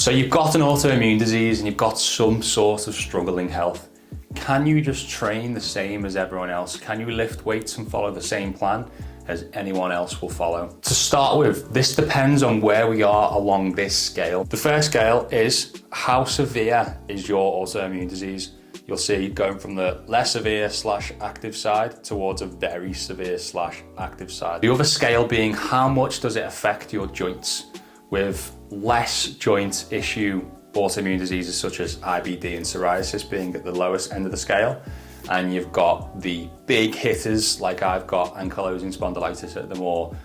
So you've got an autoimmune disease and you've got some sort of struggling health. Can you just train the same as everyone else? Can you lift weights and follow the same plan as anyone else will follow? To start with, this depends on where we are along this scale. The first scale is how severe is your autoimmune disease? You'll see going from the less severe / active side towards a very severe / active side. The other scale being how much does it affect your joints, with less joint issue autoimmune diseases such as IBD and psoriasis being at the lowest end of the scale. And you've got the big hitters, like I've got ankylosing spondylitis at the more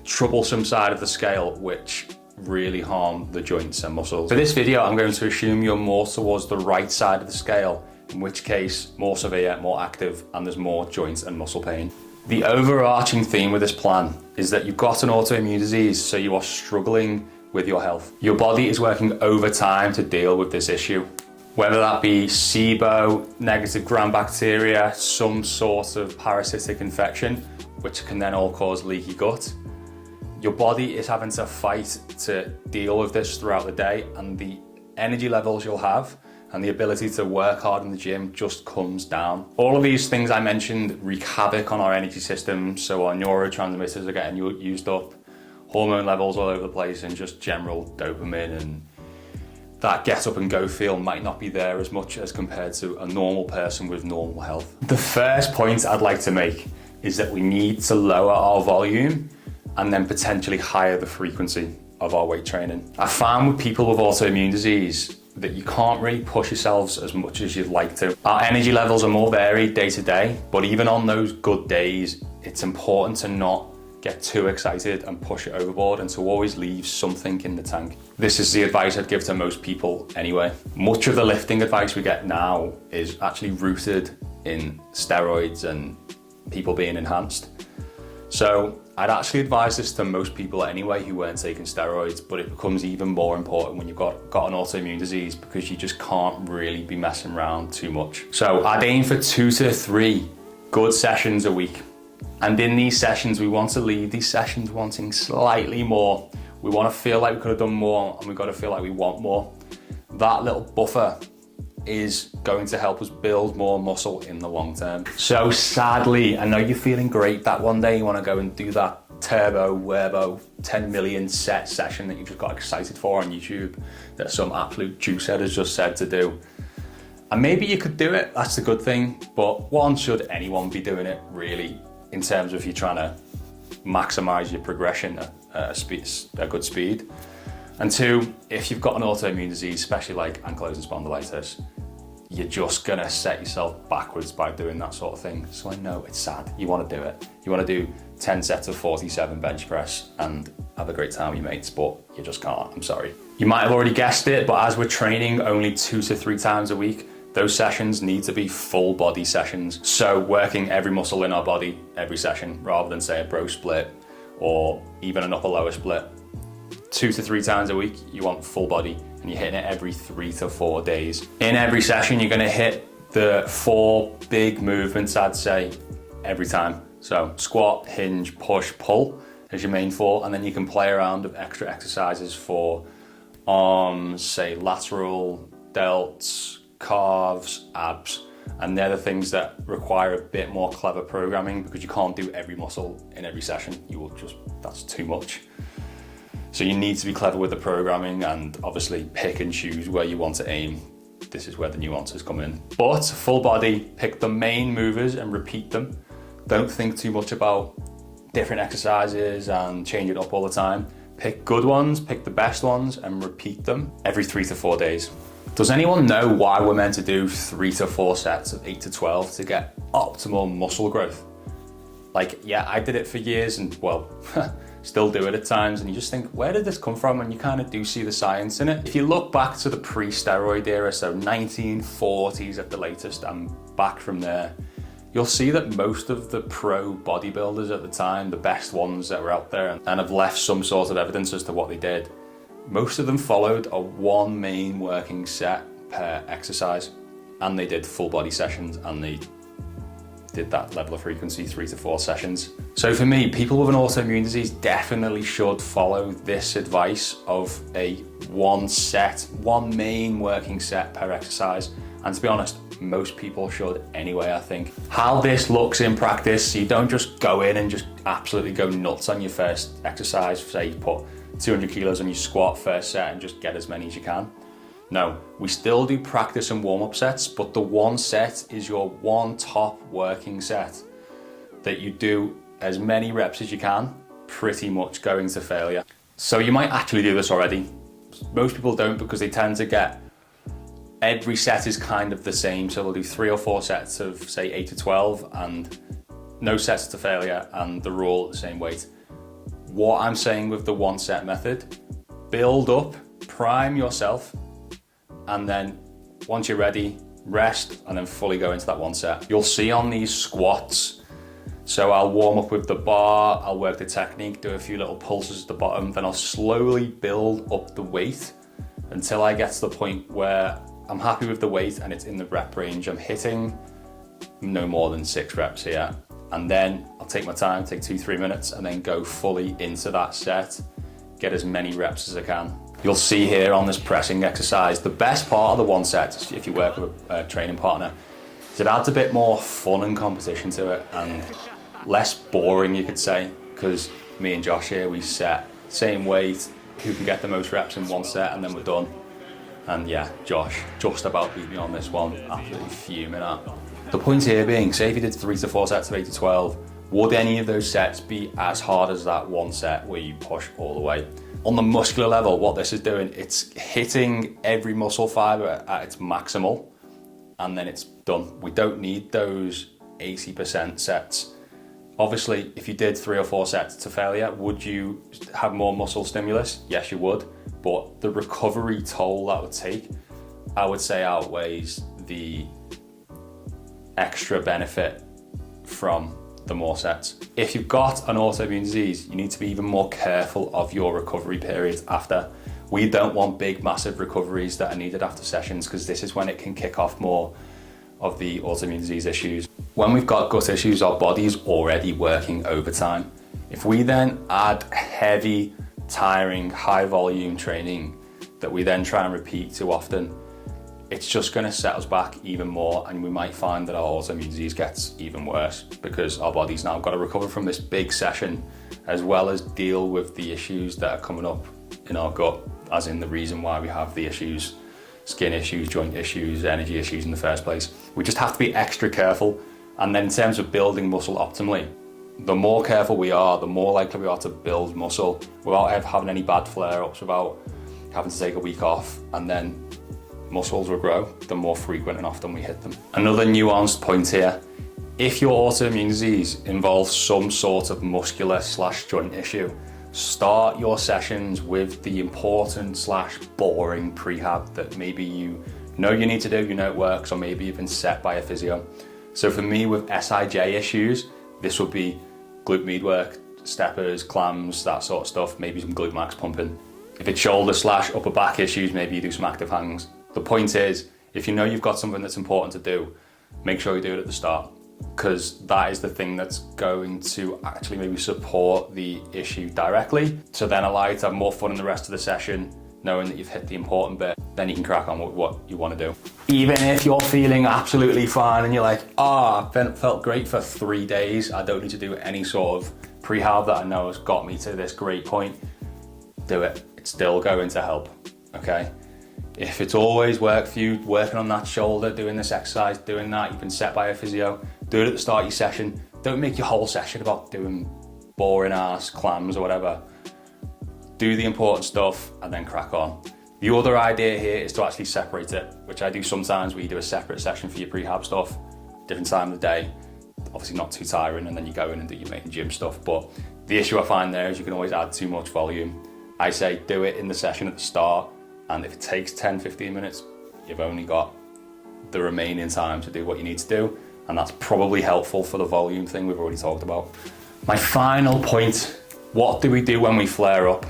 troublesome side of the scale, which really harm the joints and muscles. For this video, I'm going to assume you're more towards the right side of the scale, in which case more severe, more active, and there's more joints and muscle pain. The overarching theme with this plan is that you've got an autoimmune disease, so you are struggling with your health. Your body is working overtime to deal with this issue. Whether that be SIBO, negative gram-bacteria, some sort of parasitic infection, which can then all cause leaky gut. Your body is having to fight to deal with this throughout the day, and the energy levels you'll have and the ability to work hard in the gym just comes down. All of these things I mentioned wreak havoc on our energy system, so our neurotransmitters are getting used up, hormone levels all over the place, and just general dopamine, and that get up and go feel might not be there as much as compared to a normal person with normal health. The first point I'd like to make is that we need to lower our volume and then potentially higher the frequency of our weight training. I found with people with autoimmune disease that you can't really push yourselves as much as you'd like to. Our energy levels are more varied day to day, but even on those good days, it's important to not get too excited and push it overboard, and to always leave something in the tank. This is the advice I'd give to most people anyway. Much of the lifting advice we get now is actually rooted in steroids and people being enhanced. So I'd actually advise this to most people anyway who weren't taking steroids, but it becomes even more important when you've got an autoimmune disease, because you just can't really be messing around too much. So I'd aim for 2 to 3 good sessions a week. And in these sessions, we want to leave these sessions wanting slightly more. We want to feel like we could have done more, and we've got to feel like we want more. That little buffer is going to help us build more muscle in the long term. So sadly, I know you're feeling great that one day you want to go and do that turbo 10 million set session that you just got excited for on YouTube that some absolute juicehead has just said to do. And maybe you could do it, that's the good thing, but one, should anyone be doing it really, in terms of you trying to maximize your progression at a good speed? And 2, if you've got an autoimmune disease, especially like ankylosing spondylitis, you're just gonna set yourself backwards by doing that sort of thing. So I know it's sad, you wanna do it. You wanna do 10 sets of 47 bench press and have a great time with your mates, but you just can't, I'm sorry. You might have already guessed it, but as we're training only 2 to 3 times a week, those sessions need to be full body sessions. So working every muscle in our body every session, rather than say a bro split or even an upper lower split. 2 to 3 times a week, you want full body, and you're hitting it every 3 to 4 days. In every session, you're gonna hit the 4 big movements, I'd say, every time. So squat, hinge, push, pull as your main 4, and then you can play around with extra exercises for arms, say lateral, delts, calves, abs, and they're the things that require a bit more clever programming, because you can't do every muscle in every session. That's too much. So you need to be clever with the programming and obviously pick and choose where you want to aim. This is where the nuances come in. But full body, pick the main movers and repeat them. Don't think too much about different exercises and change it up all the time. Pick good ones, pick the best ones, and repeat them every 3 to 4 days. Does anyone know why we're meant to do 3 to 4 sets of 8 to 12 to get optimal muscle growth? Like, yeah, I did it for years and, well, still do it at times, and you just think, where did this come from? And you kind of do see the science in it. If you look back to the pre-steroid era, so 1940s at the latest, and back from there, you'll see that most of the pro bodybuilders at the time, the best ones that were out there and have left some sort of evidence as to what they did, most of them followed a 1 main working set per exercise, and they did full body sessions, and they did that level of frequency, 3 to 4 sessions. So for me, people with an autoimmune disease definitely should follow this advice of a one main working set per exercise. And to be honest, most people should anyway, I think. How this looks in practice, so you don't just go in and just absolutely go nuts on your first exercise, say you put 200 kilos on your squat first set and just get as many as you can. No, we still do practice and warm-up sets, but the one set is your one top working set that you do as many reps as you can, pretty much going to failure. So you might actually do this already. Most people don't, because they tend to get, every set is kind of the same. So they'll do 3 or 4 sets of say 8 to 12 and no sets to failure, and they're all at the same weight. What I'm saying with the one set method, build up, prime yourself, and then once you're ready, rest, and then fully go into that one set. You'll see on these squats, so I'll warm up with the bar, I'll work the technique, do a few little pulses at the bottom, then I'll slowly build up the weight until I get to the point where I'm happy with the weight and it's in the rep range. I'm hitting no more than 6 reps here. And then I'll take my time, take 2-3 minutes, and then go fully into that set, get as many reps as I can. You'll see here on this pressing exercise, the best part of the one set, if you work with a training partner, is it adds a bit more fun and competition to it, and less boring, you could say, because me and Josh here, we set same weight, who can get the most reps in one set, and then we're done. And yeah, Josh just about beat me on this one, absolutely fuming at. The point here being, say if you did 3 to 4 sets of 8 to 12, would any of those sets be as hard as that one set where you push all the way? On the muscular level, what this is doing, it's hitting every muscle fiber at its maximal, and then it's done. We don't need those 80% sets. Obviously, if you did 3 or 4 sets to failure, would you have more muscle stimulus? Yes, you would, but the recovery toll that would take, I would say, outweighs the extra benefit from the more sets. If you've got an autoimmune disease, you need to be even more careful of your recovery periods after. We don't want big, massive recoveries that are needed after sessions, because this is when it can kick off more of the autoimmune disease issues. When we've got gut issues, our body's already working overtime. If we then add heavy, tiring, high volume training that we then try and repeat too often, it's just going to set us back even more, and we might find that our autoimmune disease gets even worse because our body's now got to recover from this big session, as well as deal with the issues that are coming up in our gut, as in the reason why we have the issues, skin issues, joint issues, energy issues in the first place. We just have to be extra careful. And then in terms of building muscle optimally, the more careful we are, the more likely we are to build muscle without having any bad flare-ups, without having to take a week off, and then muscles will grow the more frequent and often we hit them. Another nuanced point here, if your autoimmune disease involves some sort of muscular / joint issue, start your sessions with the important / boring prehab that maybe you know you need to do, you know it works, or maybe you've been set by a physio. So for me with SIJ issues, this would be glute med work, steppers, clams, that sort of stuff, maybe some glute max pumping. If it's shoulder / upper back issues, maybe you do some active hangs. The point is, if you know you've got something that's important to do, make sure you do it at the start, because that is the thing that's going to actually maybe support the issue directly, to then allow you to have more fun in the rest of the session, knowing that you've hit the important bit. Then you can crack on with what you want to do. Even if you're feeling absolutely fine and you're like, I felt great for 3 days, I don't need to do any sort of prehab that I know has got me to this great point, do it. It's still going to help, okay? If it's always worked for you, working on that shoulder, doing this exercise, doing that, you've been set by a physio, do it at the start of your session. Don't make your whole session about doing boring ass clams or whatever. Do the important stuff and then crack on. The other idea here is to actually separate it, which I do sometimes, where you do a separate session for your prehab stuff, different time of the day, obviously not too tiring, and then you go in and do your main gym stuff. But the issue I find there is you can always add too much volume. I say do it in the session at the start, and if it takes 10-15 minutes, you've only got the remaining time to do what you need to do, and that's probably helpful for the volume thing we've already talked about. My final point, what do we do when we flare up?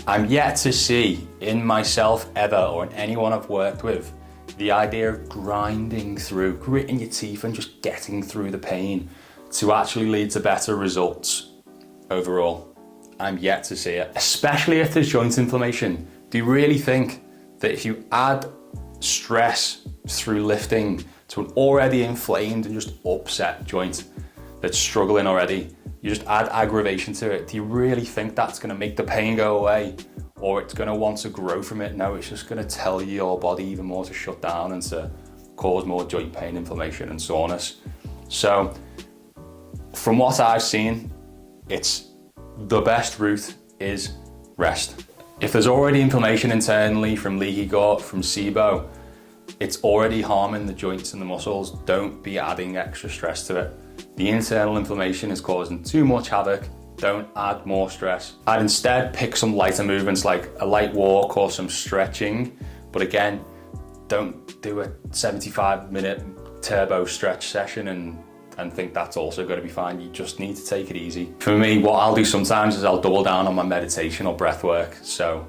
I'm yet to see in myself ever, or in anyone I've worked with, The idea of grinding through, gritting your teeth and just getting through the pain to actually lead to better results overall, I'm yet to see it. Especially if there's joint inflammation. Do you really think that if you add stress through lifting to an already inflamed and just upset joint that's struggling already, you just add aggravation to it? Do you really think that's going to make the pain go away, or it's going to want to grow from it? No, it's just going to tell your body even more to shut down and to cause more joint pain, inflammation and soreness. So from what I've seen, it's the best route is rest. If there's already inflammation internally from leaky gut, from SIBO, it's already harming the joints and the muscles. Don't be adding extra stress to it. The internal inflammation is causing too much havoc. Don't add more stress. I'd instead pick some lighter movements like a light walk or some stretching. But again, don't do a 75-minute turbo stretch session and think that's also going to be fine. You just need to take it easy. For me, what I'll do sometimes is I'll double down on my meditation or breath work. So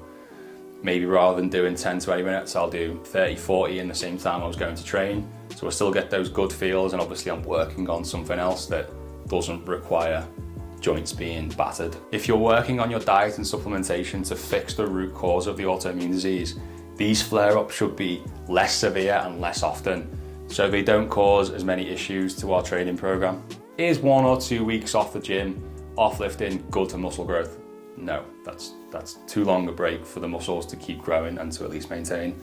maybe rather than doing 10, 20 minutes, I'll do 30, 40 in the same time I was going to train. So I still get those good feels, and obviously I'm working on something else that doesn't require joints being battered. If you're working on your diet and supplementation to fix the root cause of the autoimmune disease, these flare-ups should be less severe and less often, so they don't cause as many issues to our training program. Is 1 or 2 weeks off the gym, off lifting, good for muscle growth? No, that's too long a break for the muscles to keep growing and to at least maintain.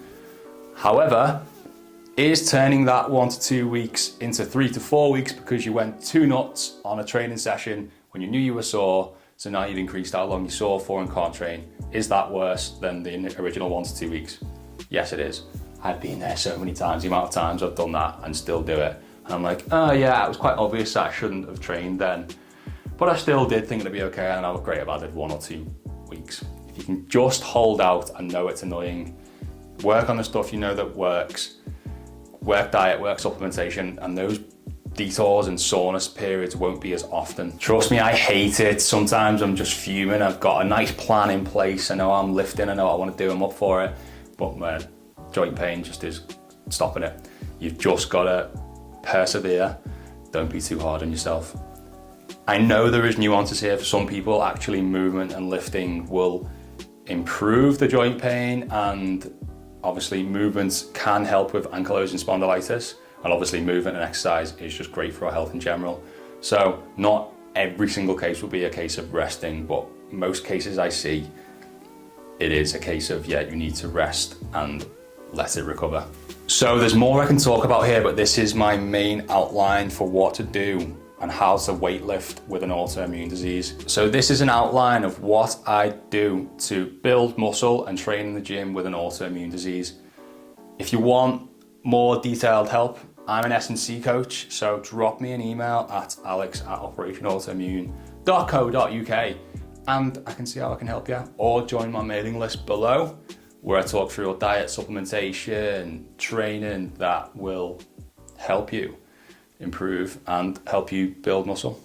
However, is turning that 1 to 2 weeks into 3 to 4 weeks because you went too nuts on a training session when you knew you were sore, so now you've increased how long you're sore for and can't train, is that worse than the original 1 to 2 weeks? Yes, it is. I've been there so many times, the amount of times I've done that and still do it. And I'm like, oh yeah, it was quite obvious that I shouldn't have trained then. But I still did think it'd be okay, and I was great if I did 1 or 2 weeks. If you can just hold out and know it's annoying, work on the stuff you know that works, work diet, work supplementation, and those detours and soreness periods won't be as often. Trust me, I hate it. Sometimes I'm just fuming. I've got a nice plan in place. I know I'm lifting, I know I want to do them up for it, but my joint pain just is stopping it. You've just got to persevere. Don't be too hard on yourself. I know there is nuances here. For some people, actually movement and lifting will improve the joint pain, and obviously movements can help with ankylosing spondylitis, and obviously movement and exercise is just great for our health in general. So not every single case will be a case of resting, but most cases I see, it is a case of, yeah, you need to rest and let it recover. So there's more I can talk about here, but this is my main outline for what to do and how to weightlift with an autoimmune disease. So this is an outline of what I do to build muscle and train in the gym with an autoimmune disease. If you want more detailed help, I'm an S&C coach, so drop me an email at alex@operationautoimmune.co.uk and I can see how I can help you out. Or join my mailing list below, where I talk through your diet, supplementation, training that will help you improve and help you build muscle.